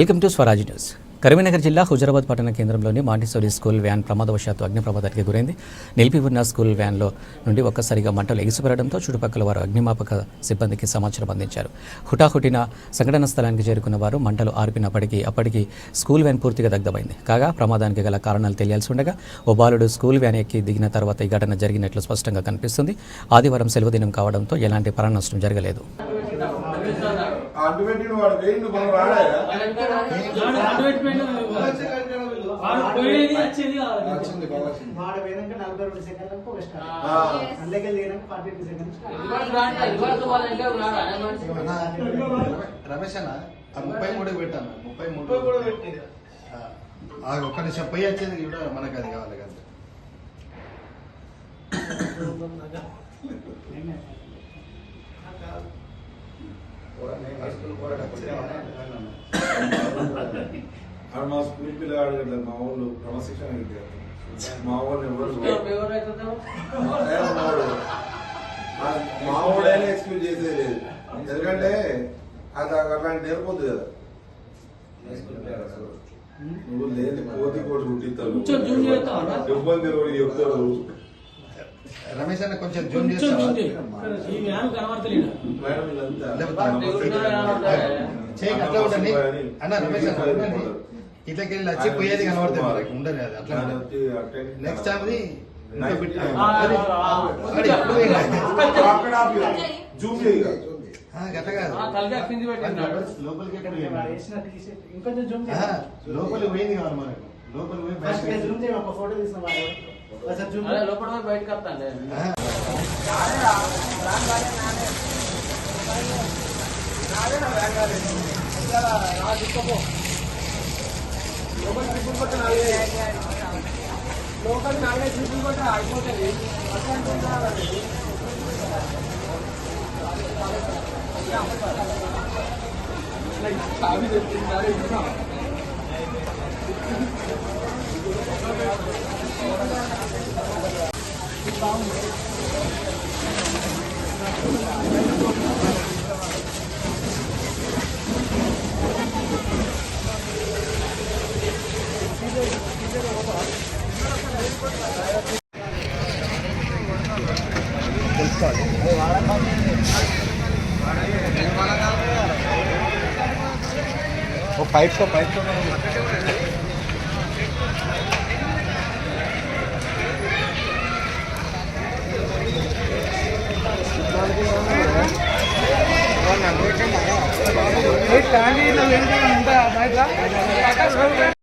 Welcome to Swaraj news. Karimnagar జిల్లా హుజరాబాద్ పట్టణ కేంద్రంలోని మాంటిసోరీ స్కూల్ వ్యాన్ ప్రమాదవశాత్తు అగ్ని ప్రమాదానికి గురైంది. నిలిపి ఉన్న స్కూల్ వ్యాన్లో నుండి ఒక్కసారిగా మంటలు ఎగిసిపడడంతో చుట్టుపక్కల వారు అగ్నిమాపక సిబ్బందికి సమాచారం అందించారు. హుటాహుటిన సంఘటన స్థలానికి చేరుకున్న వారు మంటలు ఆర్పినప్పటికీ అప్పటికి స్కూల్ వ్యాన్ పూర్తిగా దగ్ధమైంది. కాగా ప్రమాదానికి గల కారణాలు తెలియాల్సి ఉండగా ఓ బాలుడు స్కూల్ వ్యాన్ ఎక్కి దిగిన తర్వాత ఈ ఘటన జరిగినట్లు స్పష్టంగా కనిపిస్తుంది. ఆదివారం సెలవు దినం కావడంతో ఎలాంటి ప్రాణ నష్టం జరగలేదు. రమేష్ అన్న 33 పెట్టాను 33 ఒక్క నిమిషం పోయి వచ్చేది కూడా మనకు అది కావాలి కదా. మా స్కూల్ పిల్లగాడు కదా, మా వాళ్ళు క్రమశిక్షణ మా వాళ్ళు మా వాడైనా ఎక్స్క్యూజ్ చేసేది లేదు. ఎందుకంటే అది అట్లాంటి నేర్పొద్దు కదా. నువ్వు లేదు కోతి కూడా కుట్టిస్తావు, ఇబ్బంది చెప్తాడు. రమేష్ అన్న కొంచెం జూమ్ చేస్తావా? అట్లా ఉండండి అన్న. రమేష్ అన్న ఇట్లకి వెళ్ళి వచ్చి పోయేది కనబడుతుంది మనకి, ఉండదు అది అట్లా. నెక్స్ట్ టైం గట్ట కాదు, లోపలికి పోయింది కావాలి మనకు. లోపలికి పోయి బయటకు వస్తాను. లోకల్ 4 ట్రిపుల్ కొట్ట అయిపోతుంది. पाइप तो